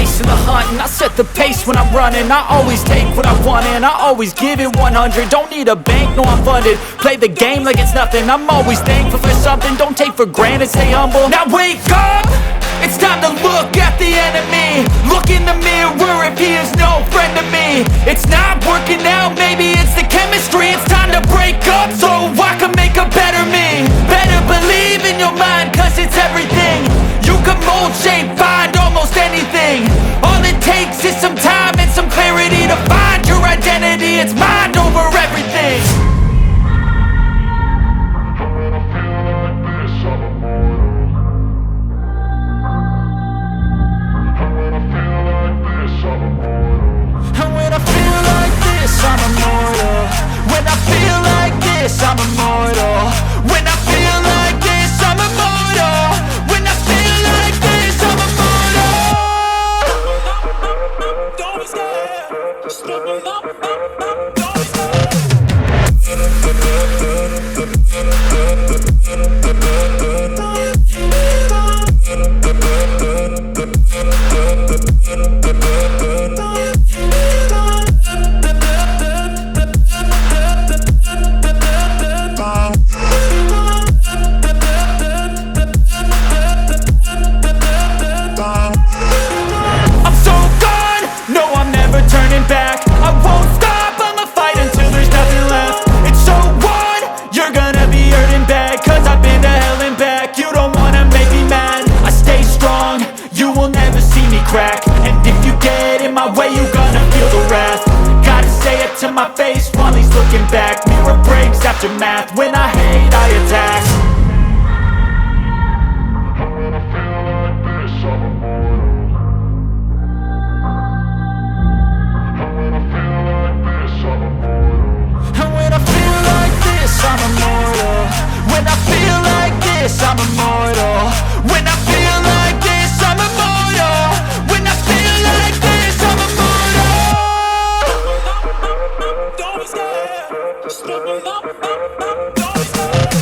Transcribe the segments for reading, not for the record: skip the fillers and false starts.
race in the hunt, and I set the pace when I'm running. I always take what I want and I always give it 100. Don't need a bank, no I'm funded. Play the game like it's nothing. I'm always thankful for something. Don't take for granted, stay humble. Now wake up! It's time to look at the enemy. Look in the mirror if he is no friend to me. It's not working out, maybe it's the chemistry. It's time to break up so I can make a better me. Better believe in your mind, cause it's everything. You can mold, shape, find almost anything. All it takes is some time and some clarity to find your identity. It's mind over everything. I'm immortal. When I feel like this, I'm immortal. When I feel like this, I'm immortal. When I feel like this, I'm immortal. Don't be scared. Just open up. Don't be my face while he's looking back. Mirror breaks after math. When I hate, I attack. And when I feel like this, I'm immortal. When I feel like this, I'm immortal. When I feel like this, I'm immortal. When I feel like this, I'm immortal. Don't be scared. Just open up. Don't be scared.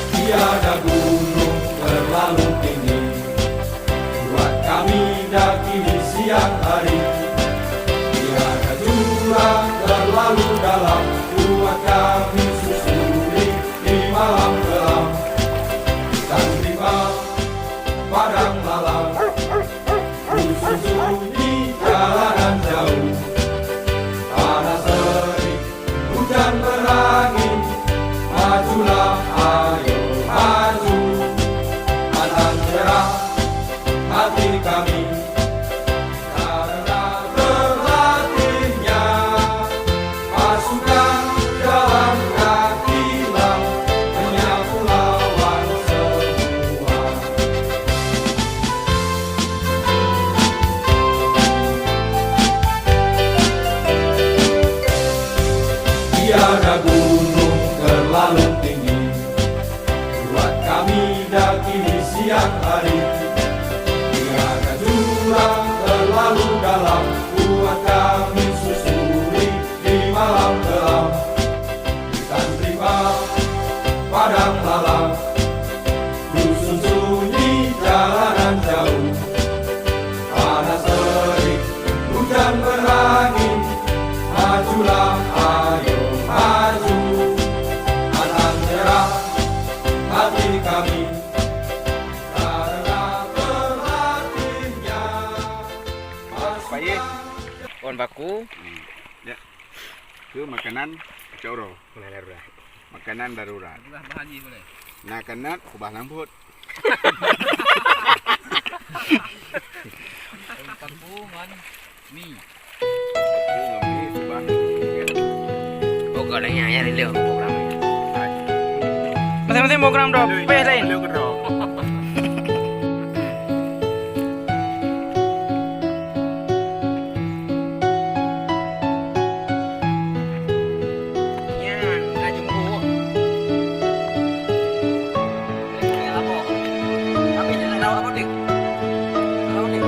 Tiada gunung terlalu tinggi buat kami daki di siang hari. Tiada jurang terlalu dalam buat kami susuri di malam gelap. Dan tiba padang malam sunyi jalanan jauh. Panas terik, hujan berangin, majulah ayo. Maju, akan cerah hati kami karena terlatihnya pasukan jalan kaki menyapu lawan semua. Tiada gunung terlalu tinggi buat kami daki di siang hari. Tiada jurang terlalu dalam buat kami susuri di malam gelap. Kita terima padang malam, dusun sunyi jalanan jauh. Panas terik, hujan berangin, majulah ayo maju. Akan cerah hati kami karena terlatihnya pasukan. Pohon baku. Ya. Itu makanan coro. Makanan darurat. Bahan boleh. Nah kenat kubah rambut. Tampungan. Mie. Pokoknya ya di leo programnya. Masing-masing program dong. Peh lain. Yan, kajung buo. Kaya apa? Tapi jangan tahu apa dik. Tahu dik.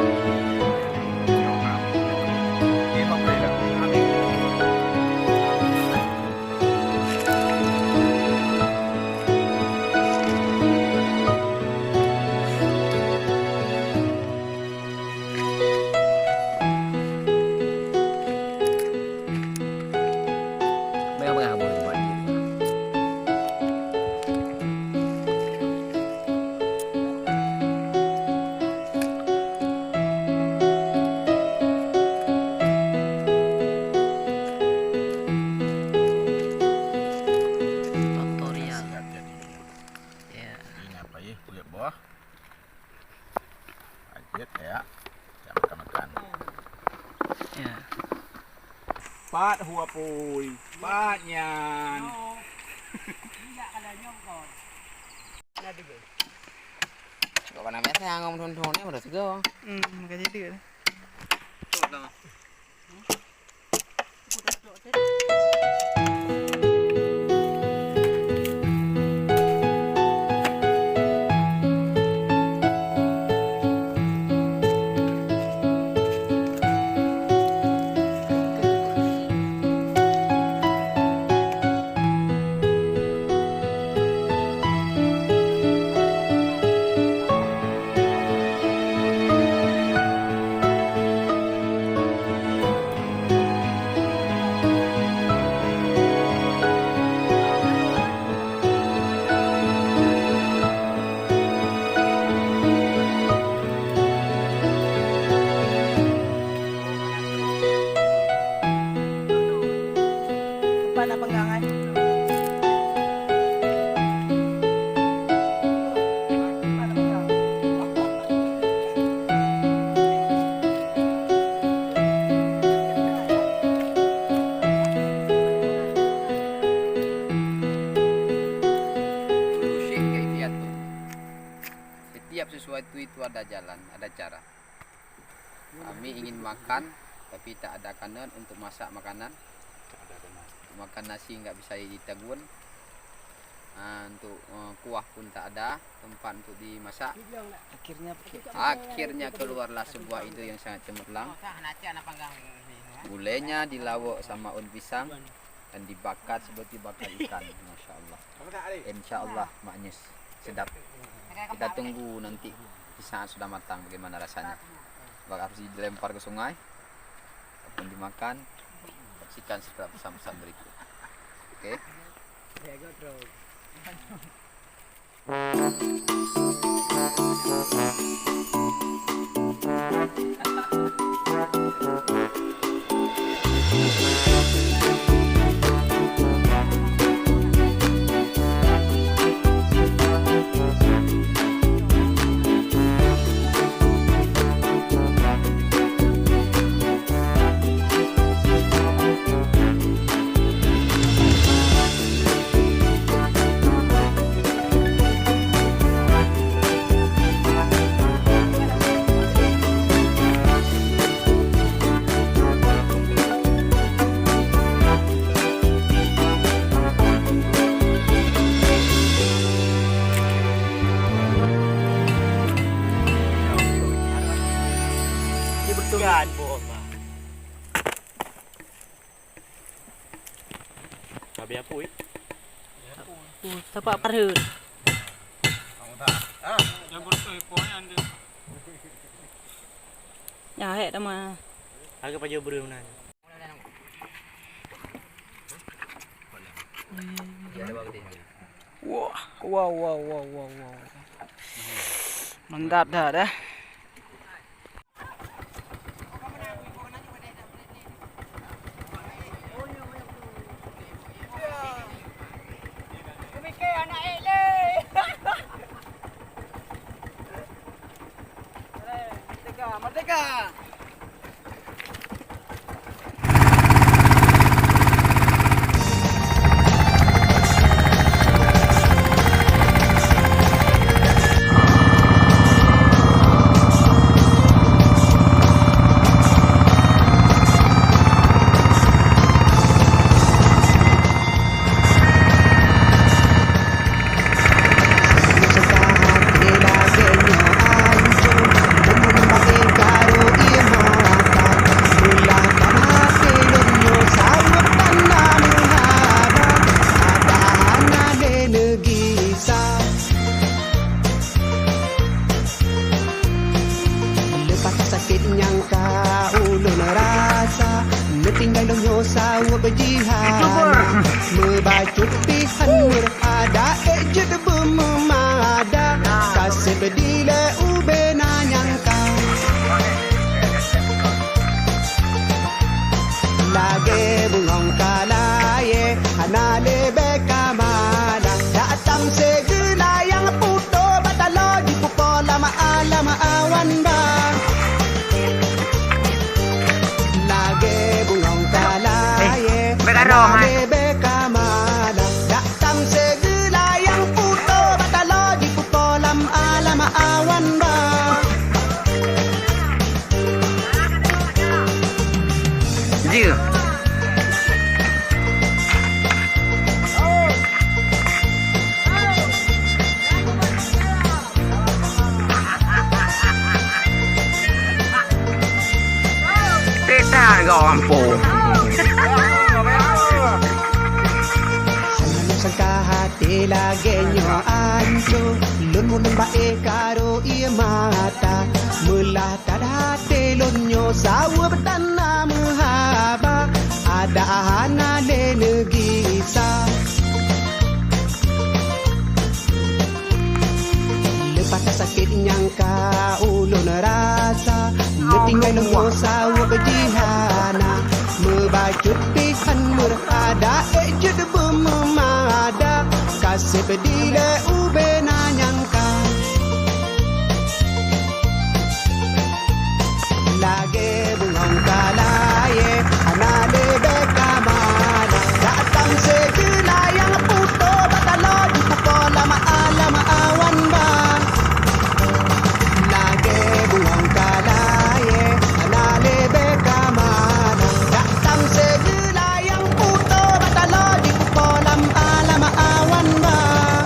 Bayang-bayang boleh buat diri. Tutorial. Ya. Ini apa ya? Kulit buah. Ajit ya. Jangan makan. Ya. Pat hua pui. Pat nyan. Kau mana biasa yang ngomong thon-thonnya udah segar. Makanya dia. Mana penggangan? Setiap sesuatu itu ada jalan, ada cara. Kami ingin makan, tapi tak ada kanan untuk masak makanan. Untuk makan nasi nggak bisa ditagun. Untuk kuah pun tak ada tempat untuk dimasak. Akhirnya keluarlah sebuah ide yang sangat cemerlang. Gulainya dilawak sama daun pisang dan dibakar seperti bakar ikan. Masya Allah. Insya Allah maknyus sedap. Kita tunggu nanti di saat sudah matang bagaimana rasanya. Apakah harus dilempar ke sungai ataupun dimakan? Saksikan setelah pesan-pesan berikut. Oke. Tapak parhun. Ya, hek dah mah. Agak paju beruna. Wow. Mantap dah. Merdeka! sakit yang kau ulun rasa Netinggal donyo sawa berjihad Membacut pihan murhada Ejud bermemada Kasih berdile ubena nyangka Lagi bungong kalaye Hanale bekamala Datang segala yang puto Batalo di pupola ma'ala awan bang Lagi bungong kalaye Hanale bekamala Datang segala yang puto Batalo di pupola ma'ala awan bang Jika Teta kau ampuh Hanano sangka hati lagi nyo anco Lun mo nang bae karo iya mata Mula tada telon nyo sawa bertanah mahaba Ada hana le negisa Lepas sakit yang kau ulun rasa Netinggal nyo sawa berjihana Membacut pihan murhada Ejud bermemada Kasih berdile ubena nyangka Lagi bungong kalaye Hanale bekamana Datang segala yang puto Batalo di pupola ma'ala ma'awan bang Lagi bungong kalaye Hanale bekamana Datang segala yang puto Batalo di pupola ma'ala ma'awan bang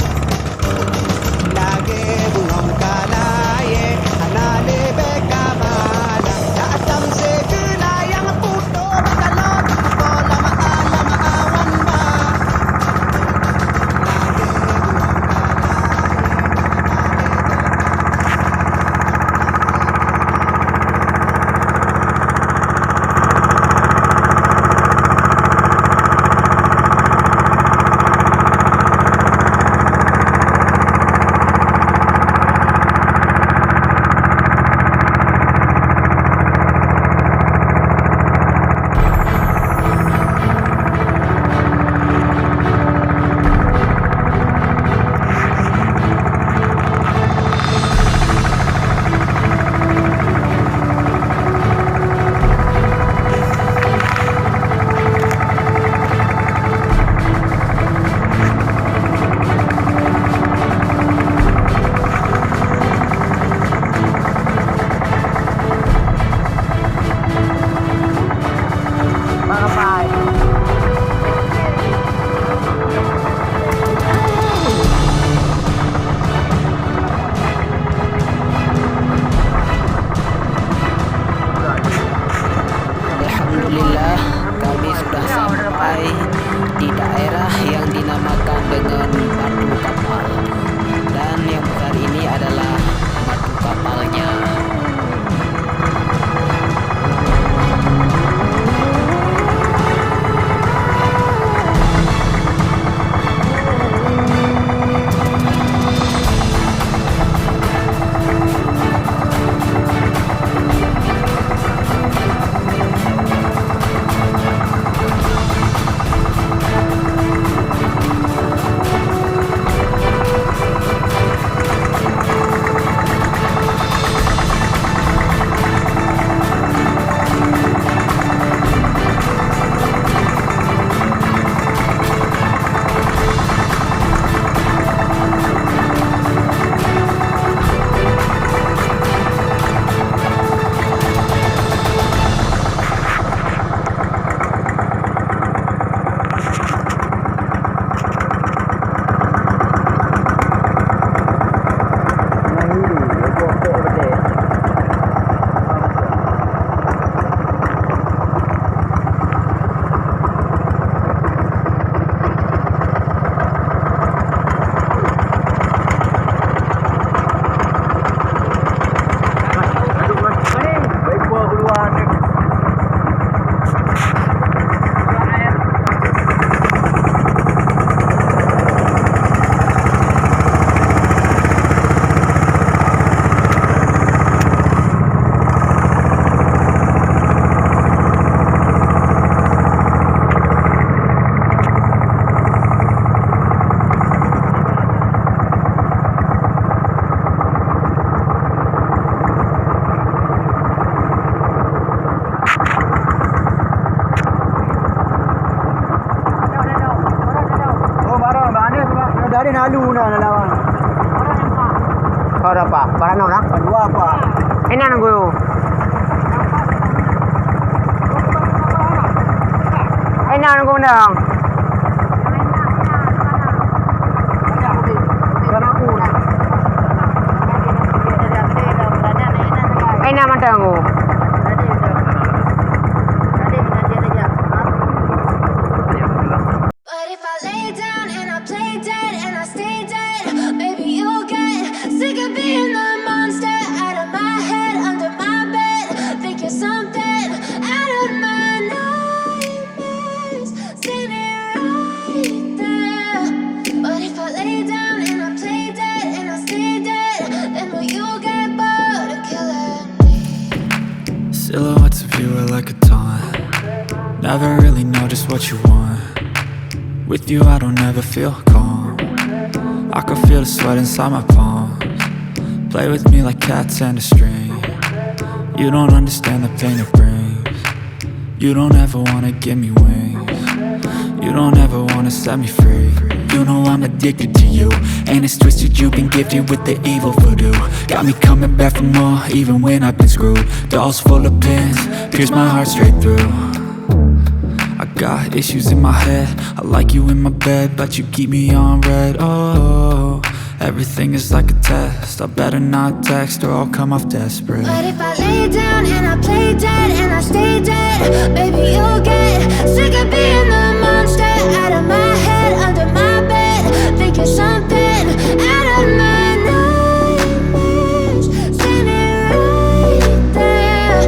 Kau ada apa? Barang orang? Dua apa? Ini nunggu. Ini nunggu dong. Ini mana tunggu? But if I lay down and I play dead and I stay dead, maybe you'll get sick of being the monster out of my head, under my bed, thinking something out of my nightmares, standing right there. But if I lay down and I play dead and I stay dead, then will you get bored of killing me? Silhouettes of you are like a taunt. Never really know just what you want. With you I don't ever feel calm. I can feel the sweat inside my palms. Play with me like cats and a string. You don't understand the pain it brings. You don't ever wanna give me wings. You don't ever wanna set me free. You know I'm addicted to you, and it's twisted, you've been gifted with the evil voodoo. Got me coming back for more, even when I've been screwed. Dolls full of pins, pierce my heart straight through. I got issues in my head, I like you in my bed, but you keep me on red. Oh, everything is like a test, I better not text or I'll come off desperate. But if I lay down and I play dead and I stay dead, maybe you'll get sick of being the monster out of my head, under my bed, thinking something out of my nightmares, standing right there.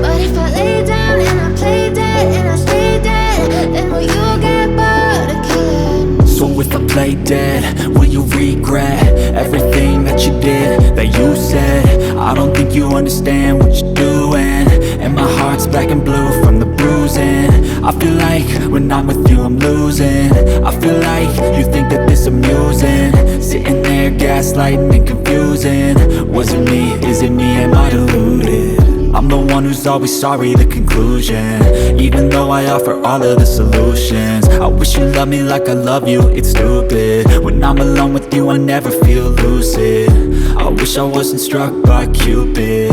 But if I lay down and I play dead and I stay dead, then will you get bored of killing me? So if I play dead, will you regret everything that you did, that you said? I don't think you understand what you're doing, and my heart's black and blue from the bruising. I feel like when I'm with you I'm losing. I feel like you think that this amusing, sitting there gaslighting and confusing. Was it me? Is it me? Am I deluded? I'm the one who's always sorry, the conclusion, even though I offer all of the solutions. I wish you loved me like I love you, it's stupid. When I'm alone with you I never feel lucid. I wish I wasn't struck by Cupid.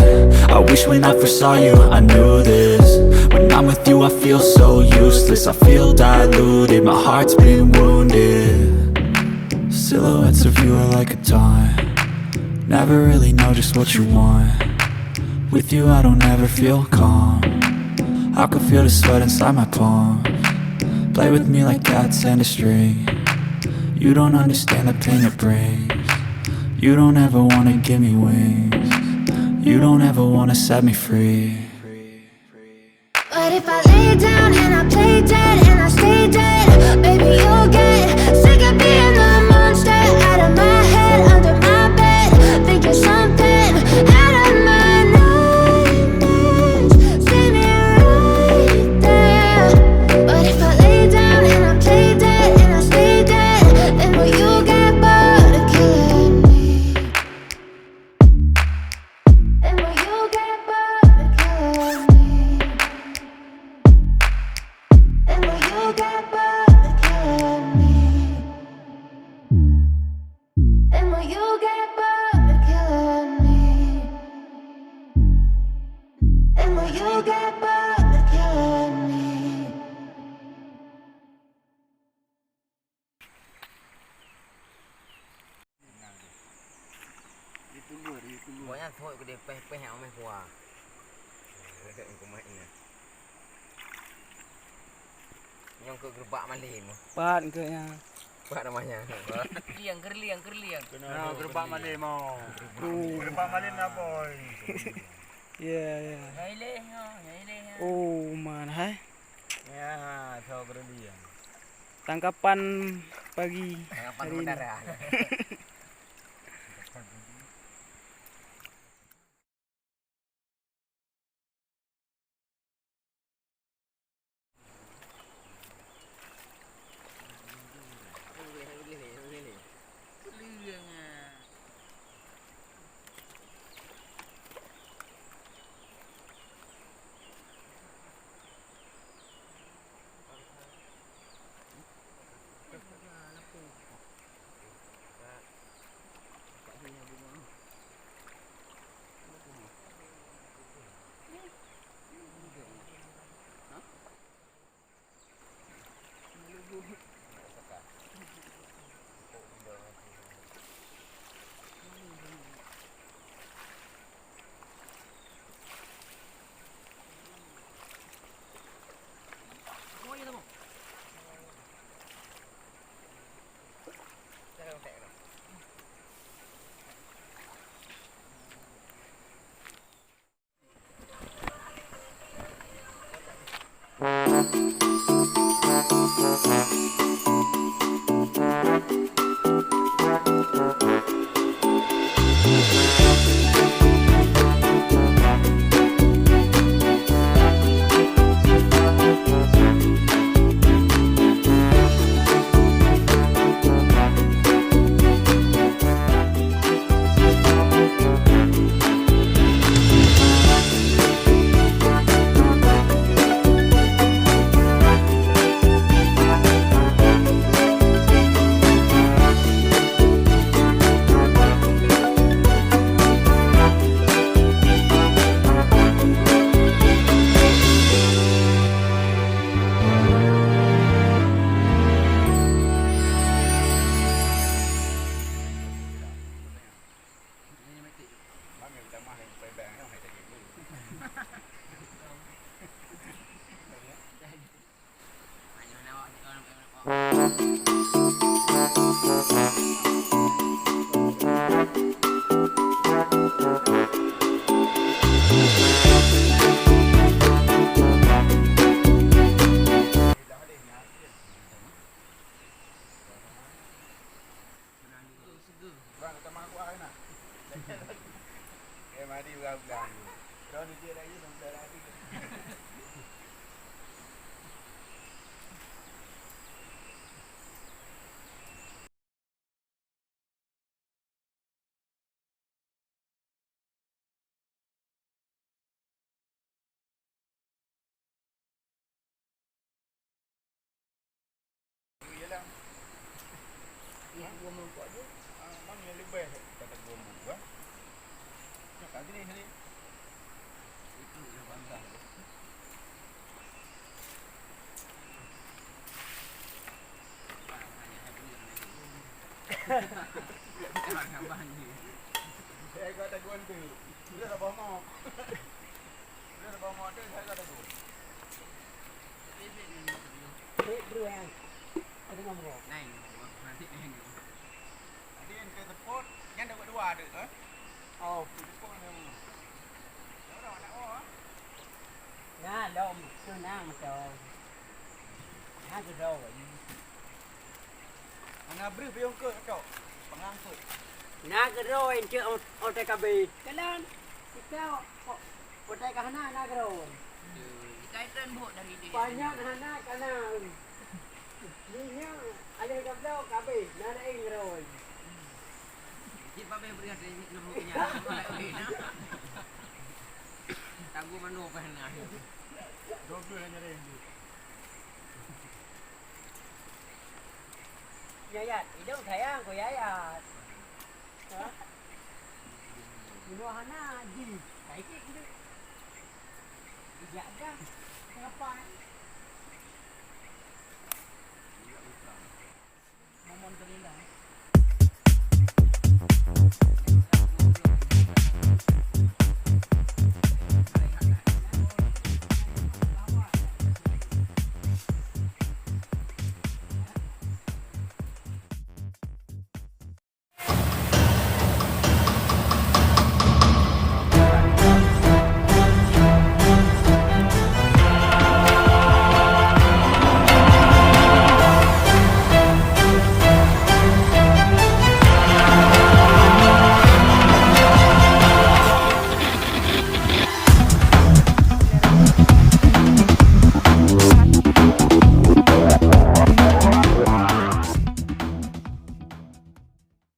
I wish when I first saw you I knew this. When I'm with you I feel so useless, I feel diluted, my heart's been wounded. Silhouettes of you are like a taunt. Never really know just what you want. With you I don't ever feel calm. I can feel the sweat inside my palms. Play with me like cats and a string. You don't understand the pain it brings. You don't ever wanna give me wings. You don't ever wanna set me free. But if I lay down and I play dead and I stay dead, maybe you'll get sick of being the monster out of my head, under my bed, thinking something out of my nightmares, standing right there. But if I lay down and I play dead and I stay dead, then will you get bored of killing me? Then will you get bored of killing me? And will you get bored of killing me? And will you get bored of killing me? And will you get bored of killing me? Pokoknya thôi cái đẹp pe hẹo mày hòa. Của mày nè. Yang ke gerbak malin. Pat ke ya. Apa namanya? Liang, kerliang. Nah, gerbak malin mau. Oh, Gerbak malin lah boy. ya ya. Nyai leh. Oh, man hai. Ya, tahu kerliang. Tangkapan pagi Kapan hari ini. udara? Nagro en che ote kabe. Kalan ikaw ote kahana nagro. Kaitan buat dari dia. Banyak hana kana. Ninya ada kablo kabe nana ingro. Jika babe beri ada nombornya, boleh na. Tagu manu pahna. Double hanya ada ini. Yayat, idong sayang ko yayat. Ha? Hana di. Baik itu. Jaga. Ngapain? Momon terlilang.